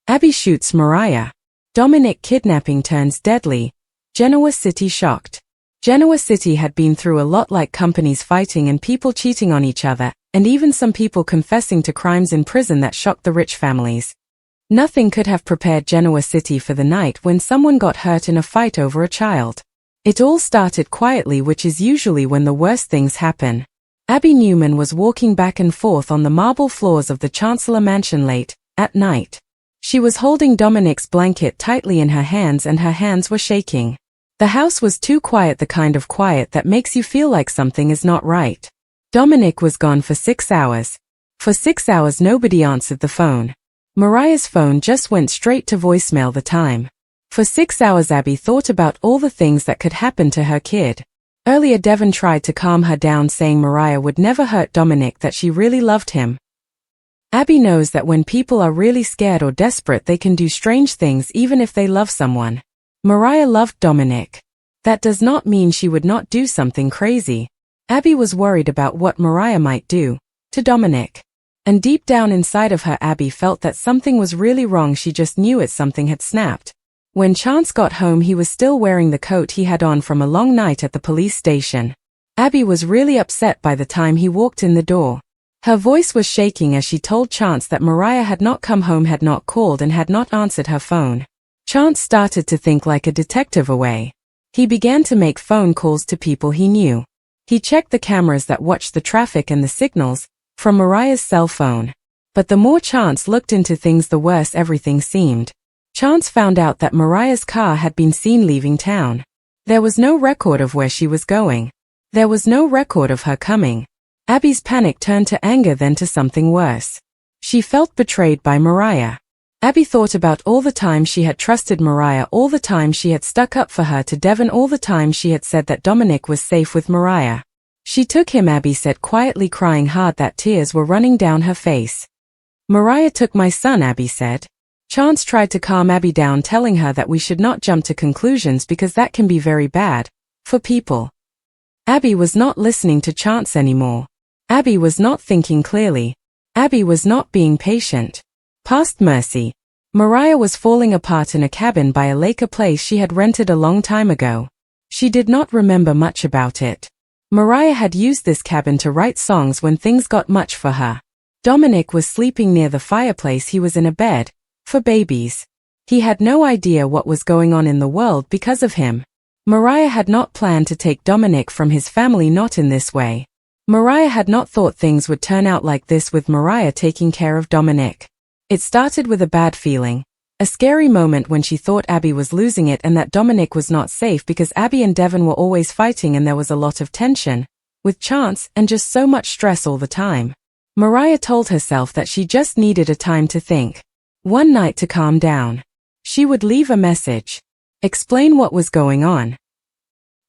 Abby shoots Mariah. Dominic kidnapping turns deadly. Genoa City shocked. Genoa City had been through a lot, like companies fighting and people cheating on each other, and even some people confessing to crimes in prison that shocked the rich families. Nothing could have prepared Genoa City for the night when someone got hurt in a fight over a child. It all started quietly, which is usually when the worst things happen. Abby Newman was walking back and forth on the marble floors of the Chancellor Mansion late at night. She was holding Dominic's blanket tightly in her hands and her hands were shaking. The house was too quiet, the kind of quiet that makes you feel like something is not right. Dominic was gone for 6 hours. For 6 hours nobody answered the phone. Mariah's phone just went straight to voicemail the time. For 6 hours Abby thought about all the things that could happen to her kid. Earlier Devon tried to calm her down, saying Mariah would never hurt Dominic, that she really loved him. Abby knows that when people are really scared or desperate they can do strange things even if they love someone. Mariah loved Dominic. That does not mean she would not do something crazy. Abby was worried about what Mariah might do to Dominic. And deep down inside of her Abby felt that something was really wrong. She just knew it, something had snapped. When Chance got home he was still wearing the coat he had on from a long night at the police station. Abby was really upset by the time he walked in the door. Her voice was shaking as she told Chance that Mariah had not come home, had not called and had not answered her phone. Chance started to think like a detective away. He began to make phone calls to people he knew. He checked the cameras that watched the traffic and the signals from Mariah's cell phone. But the more Chance looked into things the worse everything seemed. Chance found out that Mariah's car had been seen leaving town. There was no record of where she was going. There was no record of her coming. Abby's panic turned to anger, then to something worse. She felt betrayed by Mariah. Abby thought about all the time she had trusted Mariah, all the time she had stuck up for her to Devon, all the time she had said that Dominic was safe with Mariah. She took him, Abby said quietly, crying hard that tears were running down her face. Mariah took my son, Abby said. Chance tried to calm Abby down, telling her that we should not jump to conclusions because that can be very bad for people. Abby was not listening to Chance anymore. Abby was not thinking clearly. Abby was not being patient. Past mercy. Mariah was falling apart in a cabin by a lake, a place she had rented a long time ago. She did not remember much about it. Mariah had used this cabin to write songs when things got much for her. Dominic was sleeping near the fireplace. He was in a bed for babies. He had no idea what was going on in the world because of him. Mariah had not planned to take Dominic from his family, not in this way. Mariah had not thought things would turn out like this, with Mariah taking care of Dominic. It started with a bad feeling. A scary moment when she thought Abby was losing it and that Dominic was not safe because Abby and Devon were always fighting and there was a lot of tension with Chance and just so much stress all the time. Mariah told herself that she just needed a time to think. One night to calm down. She would leave a message. Explain what was going on.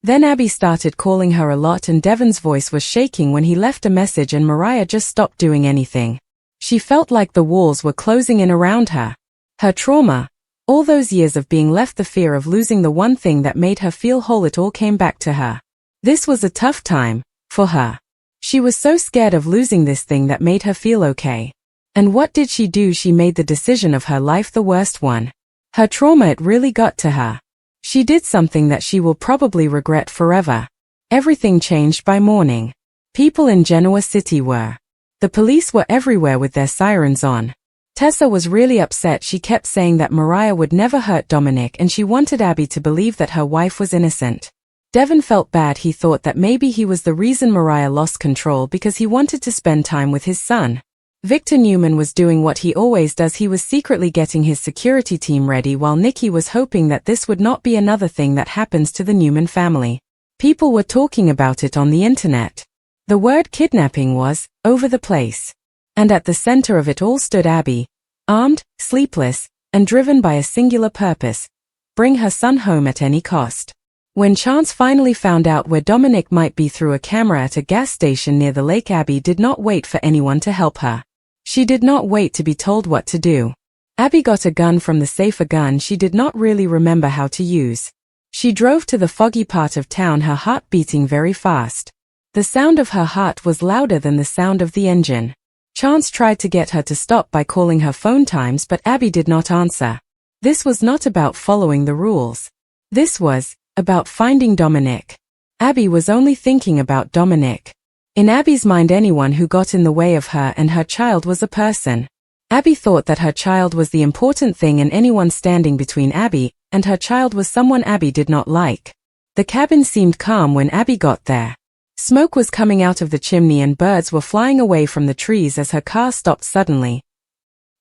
Then Abby started calling her a lot and Devon's voice was shaking when he left a message and Mariah just stopped doing anything. She felt like the walls were closing in around her. Her trauma, all those years of being left, the fear of losing the one thing that made her feel whole, it all came back to her. This was a tough time for her. She was so scared of losing this thing that made her feel okay. And what did she do? She made the decision of her life, the worst one. Her trauma, it really got to her. She did something that she will probably regret forever. Everything changed by morning. People in Genoa City were. The police were everywhere with their sirens on. Tessa was really upset. She kept saying that Mariah would never hurt Dominic and she wanted Abby to believe that her wife was innocent. Devon felt bad. He thought that maybe he was the reason Mariah lost control because he wanted to spend time with his son. Victor Newman was doing what he always does. He was secretly getting his security team ready while Nikki was hoping that this would not be another thing that happens to the Newman family. People were talking about it on the internet. The word kidnapping was over the place. And at the center of it all stood Abby, armed, sleepless, and driven by a singular purpose: bring her son home at any cost. When Chance finally found out where Dominic might be through a camera at a gas station near the lake, Abby did not wait for anyone to help her. She did not wait to be told what to do. Abby got a gun from the safe, a gun she did not really remember how to use. She drove to the foggy part of town, her heart beating very fast. The sound of her heart was louder than the sound of the engine. Chance tried to get her to stop by calling her phone times, but Abby did not answer. This was not about following the rules. This was about finding Dominic. Abby was only thinking about Dominic. In Abby's mind, anyone who got in the way of her and her child was a person. Abby thought that her child was the important thing, and anyone standing between Abby and her child was someone Abby did not like. The cabin seemed calm when Abby got there. Smoke was coming out of the chimney and birds were flying away from the trees as her car stopped suddenly.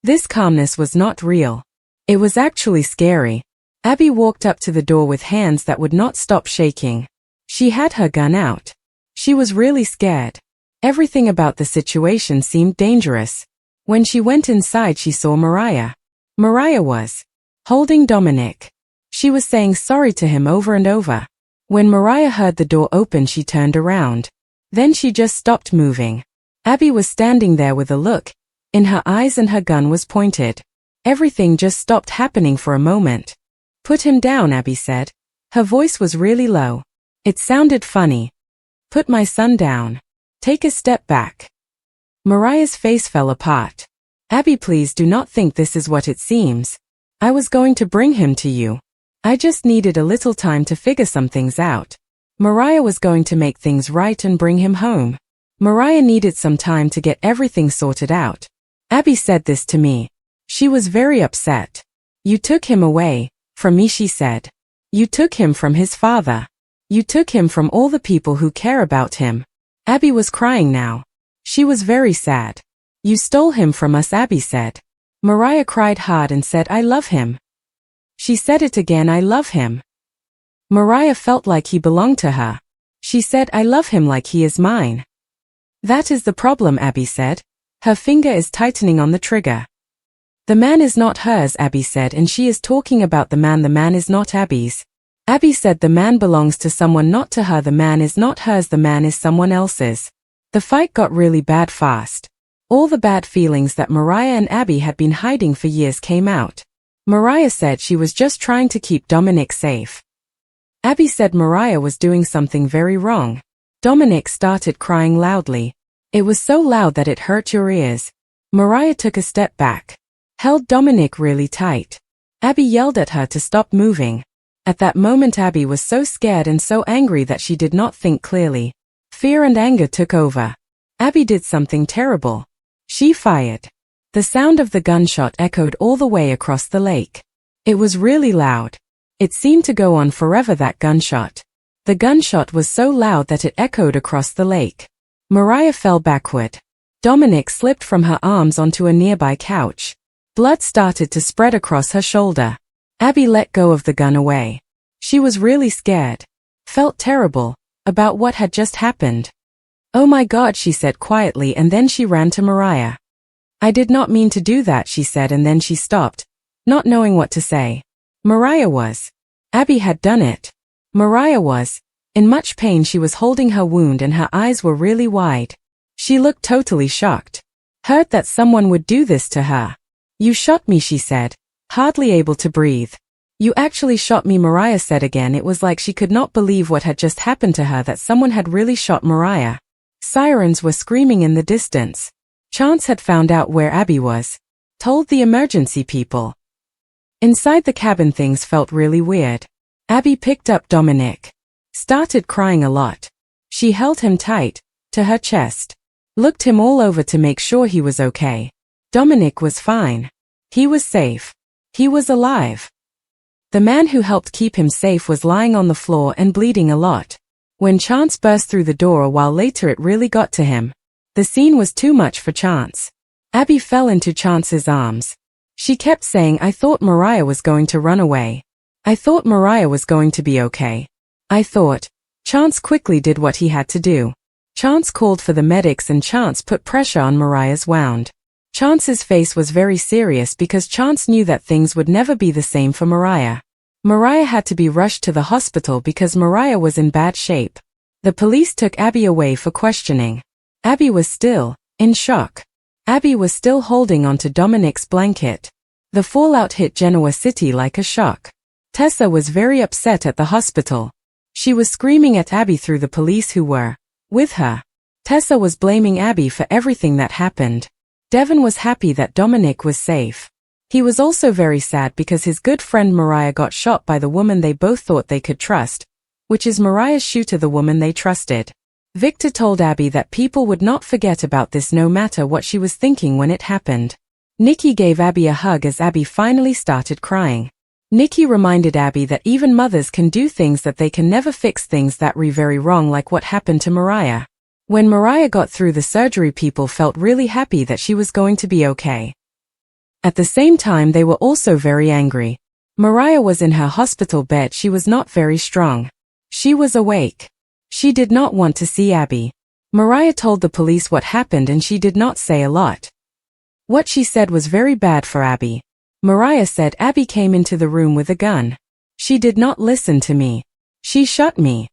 This calmness was not real. It was actually scary. Abby walked up to the door with hands that would not stop shaking. She had her gun out. She was really scared. Everything about the situation seemed dangerous. When she went inside, she saw Mariah. Mariah was holding Dominic. She was saying sorry to him over and over. When Mariah heard the door open, she turned around. Then she just stopped moving. Abby was standing there with a look in her eyes and her gun was pointed. Everything just stopped happening for a moment. "Put him down," Abby said. Her voice was really low. It sounded funny. "Put my son down. Take a step back." Mariah's face fell apart. "Abby, please do not think this is what it seems. I was going to bring him to you. I just needed a little time to figure some things out. Mariah was going to make things right and bring him home. Mariah needed some time to get everything sorted out. Abby said this to me. She was very upset. You took him away from me," she said. "You took him from his father. You took him from all the people who care about him." Abby was crying now. She was very sad. "You stole him from us," Abby said. Mariah cried hard and said, "I love him." She said it again, "I love him." Mariah felt like he belonged to her. She said, "I love him like he is mine." "That is the problem," Abby said. Her finger is tightening on the trigger. "The man is not hers," Abby said, "and she is talking about the man. The man is not Abby's." Abby said, "The man belongs to someone, not to her. The man is not hers. The man is someone else's." The fight got really bad fast. All the bad feelings that Mariah and Abby had been hiding for years came out. Mariah said she was just trying to keep Dominic safe. Abby said Mariah was doing something very wrong. Dominic started crying loudly. It was so loud that it hurt your ears. Mariah took a step back, held Dominic really tight. Abby yelled at her to stop moving. At that moment, Abby was so scared and so angry that she did not think clearly. Fear and anger took over. Abby did something terrible. She fired. The sound of the gunshot echoed all the way across the lake. It was really loud. It seemed to go on forever, that gunshot. The gunshot was so loud that it echoed across the lake. Mariah fell backward. Dominic slipped from her arms onto a nearby couch. Blood started to spread across her shoulder. Abby let go of the gun away. She was really scared. Felt terrible about what had just happened. "Oh my God," she said quietly, and then she ran to Mariah. "I did not mean to do that," she said, and then she stopped, not knowing what to say. Mariah was. Abby had done it. Mariah was in much pain. She was holding her wound and her eyes were really wide. She looked totally shocked. Hurt that someone would do this to her. "You shot me," she said, hardly able to breathe. "You actually shot me," Mariah said again. It was like she could not believe what had just happened to her, that someone had really shot Mariah. Sirens were screaming in the distance. Chance had found out where Abby was. Told the emergency people. Inside the cabin, things felt really weird. Abby picked up Dominic. Started crying a lot. She held him tight to her chest. Looked him all over to make sure he was okay. Dominic was fine. He was safe. He was alive. The man who helped keep him safe was lying on the floor and bleeding a lot. When Chance burst through the door a while later, it really got to him. The scene was too much for Chance. Abby fell into Chance's arms. She kept saying, "I thought Mariah was going to run away. I thought Mariah was going to be okay. I thought." Chance quickly did what he had to do. Chance called for the medics and Chance put pressure on Mariah's wound. Chance's face was very serious because Chance knew that things would never be the same for Mariah. Mariah had to be rushed to the hospital because Mariah was in bad shape. The police took Abby away for questioning. Abby was still in shock. Abby was still holding onto Dominic's blanket. The fallout hit Genoa City like a shock. Tessa was very upset at the hospital. She was screaming at Abby through the police who were with her. Tessa was blaming Abby for everything that happened. Devin was happy that Dominic was safe. He was also very sad because his good friend Mariah got shot by the woman they both thought they could trust, which is Mariah's shooter, the woman they trusted. Victor told Abby that people would not forget about this no matter what she was thinking when it happened. Nikki gave Abby a hug as Abby finally started crying. Nikki reminded Abby that even mothers can do things that they can never fix, things that were very wrong, like what happened to Mariah. When Mariah got through the surgery, people felt really happy that she was going to be okay. At the same time, they were also very angry. Mariah was in her hospital bed. She was not very strong. She was awake. She did not want to see Abby. Mariah told the police what happened and she did not say a lot. What she said was very bad for Abby. Mariah said Abby came into the room with a gun. She did not listen to me. She shot me.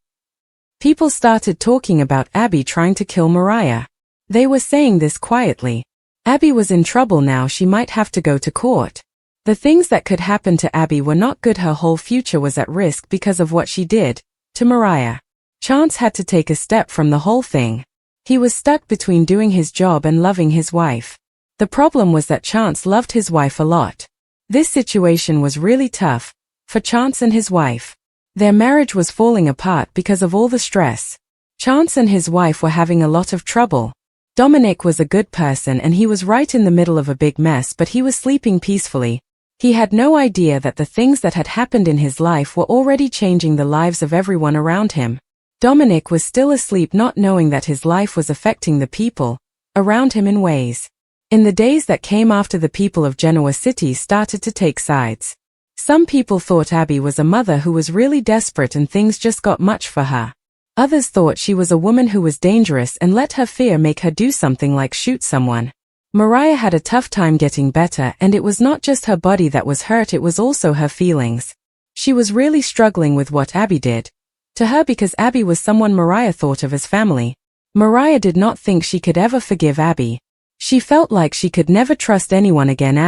People started talking about Abby trying to kill Mariah. They were saying this quietly. Abby was in trouble now. She might have to go to court. The things that could happen to Abby were not good. Her whole future was at risk because of what she did to Mariah. Chance had to take a step from the whole thing. He was stuck between doing his job and loving his wife. The problem was that Chance loved his wife a lot. This situation was really tough for Chance and his wife. Their marriage was falling apart because of all the stress. Chance and his wife were having a lot of trouble. Dominic was a good person and he was right in the middle of a big mess, but he was sleeping peacefully. He had no idea that the things that had happened in his life were already changing the lives of everyone around him. Dominic was still asleep, not knowing that his life was affecting the people around him in ways. In the days that came after, the people of Genoa City started to take sides. Some people thought Abby was a mother who was really desperate and things just got much for her. Others thought she was a woman who was dangerous and let her fear make her do something like shoot someone. Mariah had a tough time getting better, and it was not just her body that was hurt, it was also her feelings. She was really struggling with what Abby did to her because Abby was someone Mariah thought of as family. Mariah did not think she could ever forgive Abby. She felt like she could never trust anyone again.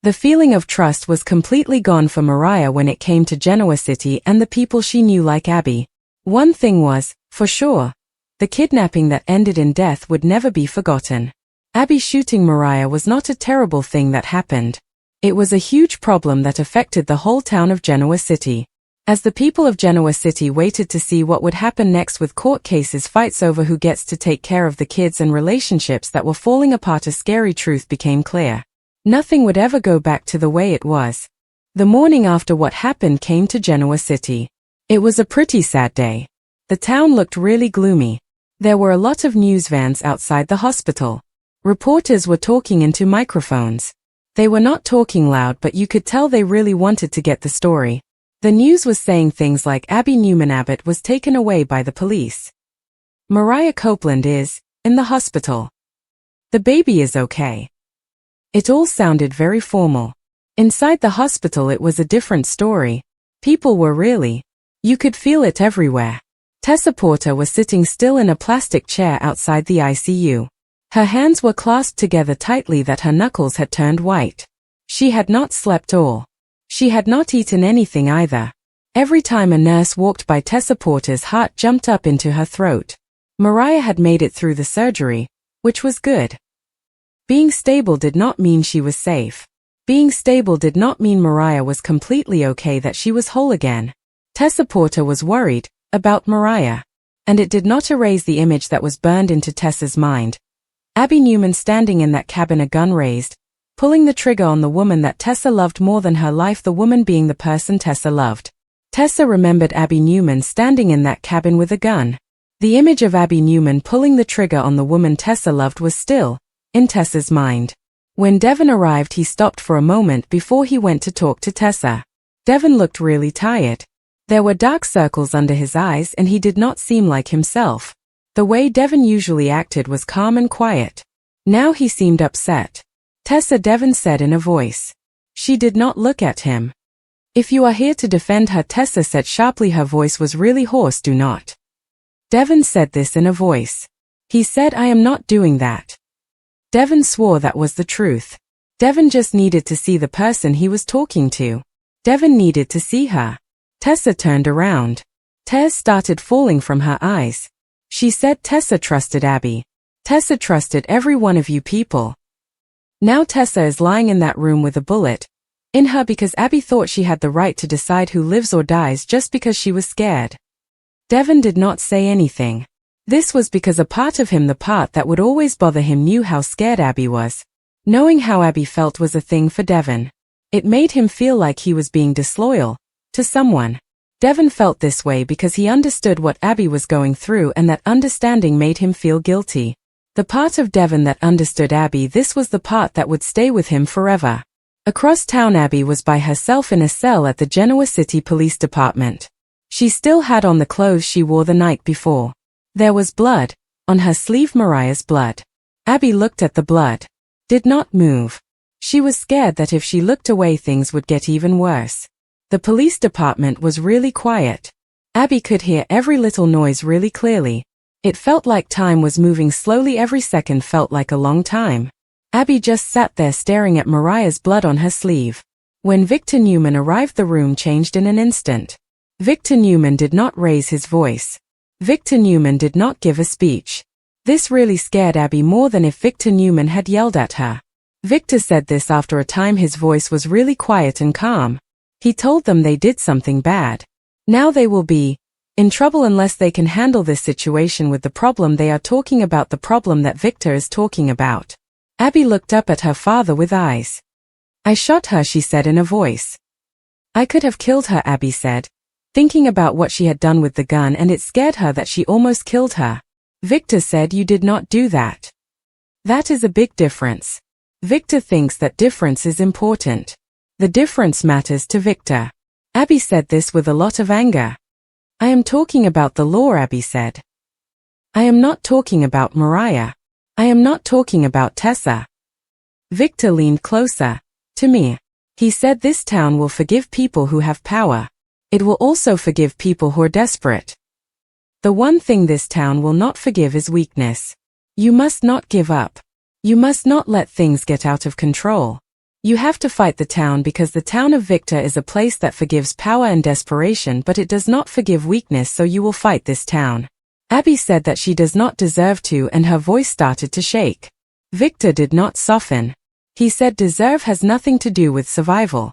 The feeling of trust was completely gone for Mariah when it came to Genoa City and the people she knew like Abby. One thing was, for sure, the kidnapping that ended in death would never be forgotten. Abby shooting Mariah was not a terrible thing that happened. It was a huge problem that affected the whole town of Genoa City. As the people of Genoa City waited to see what would happen next with court cases, fights over who gets to take care of the kids, and relationships that were falling apart, a scary truth became clear. Nothing would ever go back to the way it was. The morning after what happened came to Genoa City. It was a pretty sad day. The town looked really gloomy. There were a lot of news vans outside the hospital. Reporters were talking into microphones. They were not talking loud, but you could tell they really wanted to get the story. The news was saying things like Abby Newman Abbott was taken away by the police. Mariah Copeland is in the hospital. The baby is okay. It all sounded very formal. Inside the hospital it was a different story. People were really, you could feel it everywhere. Tessa Porter was sitting still in a plastic chair outside the ICU. Her hands were clasped together tightly that her knuckles had turned white. She had not slept all. She had not eaten anything either. Every time a nurse walked by, Tessa Porter's heart jumped up into her throat. Mariah had made it through the surgery, which was good. Being stable did not mean she was safe. Being stable did not mean Mariah was completely okay, that she was whole again. Tessa Porter was worried about Mariah. And it did not erase the image that was burned into Tessa's mind. Abby Newman standing in that cabin, a gun raised, pulling the trigger on the woman that Tessa loved more than her life, the woman being the person Tessa loved. Tessa remembered Abby Newman standing in that cabin with a gun. The image of Abby Newman pulling the trigger on the woman Tessa loved was still in Tessa's mind. When Devin arrived, he stopped for a moment before he went to talk to Tessa. Devin looked really tired. There were dark circles under his eyes and he did not seem like himself. The way Devin usually acted was calm and quiet. Now he seemed upset. Tessa, Devin said in a voice. She did not look at him. If you are here to defend her, Tessa said sharply. Her voice was really hoarse. Do not. Devin said this in a voice. He said, I am not doing that. Devin swore that was the truth. Devin just needed to see the person he was talking to. Devin needed to see her. Tessa turned around. Tears started falling from her eyes. She said Tessa trusted Abby. Tessa trusted every one of you people. Now Tessa is lying in that room with a bullet in her because Abby thought she had the right to decide who lives or dies just because she was scared. Devon did not say anything. This was because a part of him, the part that would always bother him, knew how scared Abby was. Knowing how Abby felt was a thing for Devon. It made him feel like he was being disloyal to someone. Devon felt this way because he understood what Abby was going through, and that understanding made him feel guilty. The part of Devon that understood Abby, this was the part that would stay with him forever. Across town, Abby was by herself in a cell at the Genoa City Police Department. She still had on the clothes she wore the night before. There was blood on her sleeve, Mariah's blood. Abby looked at the blood. Did not move. She was scared that if she looked away things would get even worse. The police department was really quiet. Abby could hear every little noise really clearly. It felt like time was moving slowly. Every second felt like a long time. Abby just sat there staring at Mariah's blood on her sleeve. When Victor Newman arrived, the room changed in an instant. Victor Newman did not raise his voice. Victor Newman did not give a speech. This really scared Abby more than if Victor Newman had yelled at her. Victor said this after a time. His voice was really quiet and calm. He told them they did something bad. Now they will be in trouble unless they can handle this situation with the problem they are talking about, the problem that Victor is talking about. Abby looked up at her father with eyes. I shot her, she said in a voice. I could have killed her, Abby said, thinking about what she had done with the gun, and it scared her that she almost killed her. Victor said, you did not do that. That is a big difference. Victor thinks that difference is important. The difference matters to Victor. Abby said this with a lot of anger. I am talking about the law, Abby said. I am not talking about Mariah. I am not talking about Tessa. Victor leaned closer to me. He said this town will forgive people who have power. It will also forgive people who are desperate. The one thing this town will not forgive is weakness. You must not give up. You must not let things get out of control. You have to fight the town because the town of Victor is a place that forgives power and desperation, but it does not forgive weakness, so you will fight this town. Abby said that she does not deserve to, and her voice started to shake. Victor did not soften. He said deserve has nothing to do with survival.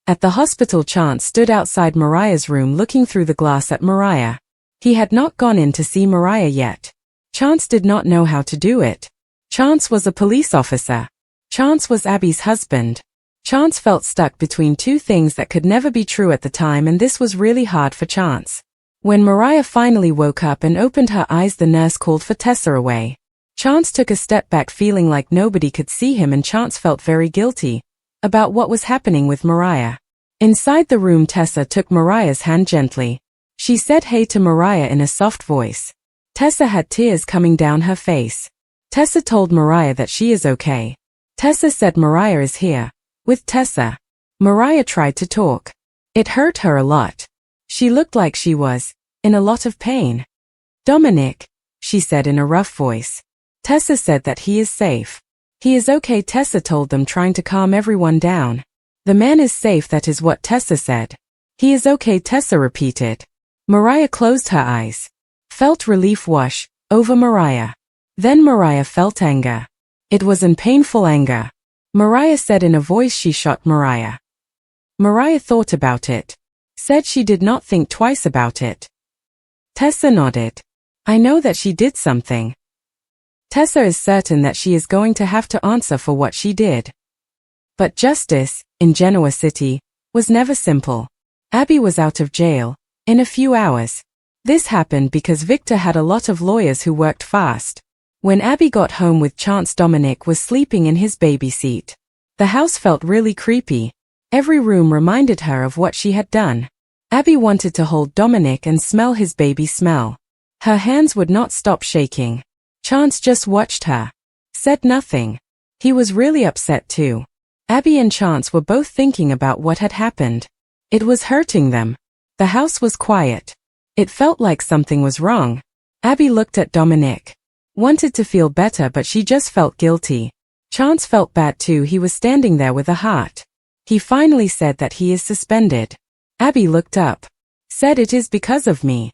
At the hospital, Chance stood outside Mariah's room looking through the glass at Mariah. He had not gone in to see Mariah yet. Chance did not know how to do it. Chance was a police officer. Chance was Abby's husband. Chance felt stuck between two things that could never be true at the time, and this was really hard for Chance. When Mariah finally woke up and opened her eyes, the nurse called for Tessa away. Chance took a step back, feeling like nobody could see him, and Chance felt very guilty about what was happening with Mariah. Inside the room, Tessa took Mariah's hand gently. She said hey to Mariah in a soft voice. Tessa had tears coming down her face. Tessa told Mariah that she is okay. Tessa said Mariah is here with Tessa. Mariah tried to talk. It hurt her a lot. She looked like she was in a lot of pain. Dominic, she said in a rough voice. Tessa said that he is safe. He is okay, Tessa told them, trying to calm everyone down. The man is safe, that is what Tessa said. He is okay, Tessa repeated. Mariah closed her eyes. Felt relief wash over Mariah. Then Mariah felt anger. It was an painful anger. Mariah said in a voice she shot Mariah. Mariah thought about it. Said she did not think twice about it. Tessa nodded. I know that she did something. Tessa is certain that she is going to have to answer for what she did. But justice, in Genoa City, was never simple. Abby was out of jail in a few hours. This happened because Victor had a lot of lawyers who worked fast. When Abby got home with Chance, Dominic was sleeping in his baby seat. The house felt really creepy. Every room reminded her of what she had done. Abby wanted to hold Dominic and smell his baby smell. Her hands would not stop shaking. Chance just watched her. Said nothing. He was really upset too. Abby and Chance were both thinking about what had happened. It was hurting them. The house was quiet. It felt like something was wrong. Abby looked at Dominic. Wanted to feel better, but she just felt guilty. Chance felt bad too. He was standing there with a heart. He finally said that he is suspended. Abby looked up. Said it is because of me.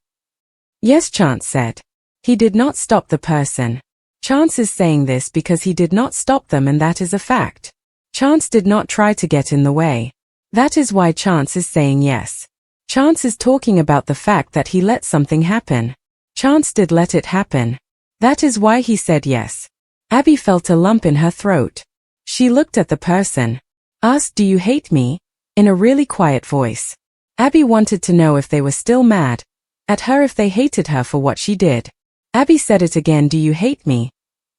Yes, Chance said. He did not stop the person. Chance is saying this because he did not stop them, and that is a fact. Chance did not try to get in the way. That is why Chance is saying yes. Chance is talking about the fact that he let something happen. Chance did let it happen. That is why he said yes. Abby felt a lump in her throat. She looked at the person. Asked, "Do you hate me?" in a really quiet voice. Abby wanted to know if they were still mad at her, if they hated her for what she did. Abby said it again, "Do you hate me?"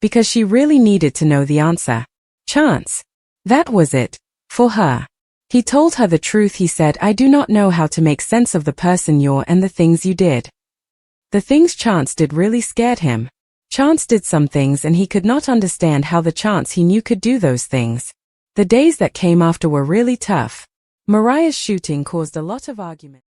because she really needed to know the answer. Chance. That was it. For her. He told her the truth. He said, "I do not know how to make sense of the person you're and the things you did." The things Chance did really scared him. Chance did some things and he could not understand how the Chance he knew could do those things. The days that came after were really tough. Mariah's shooting caused a lot of argument.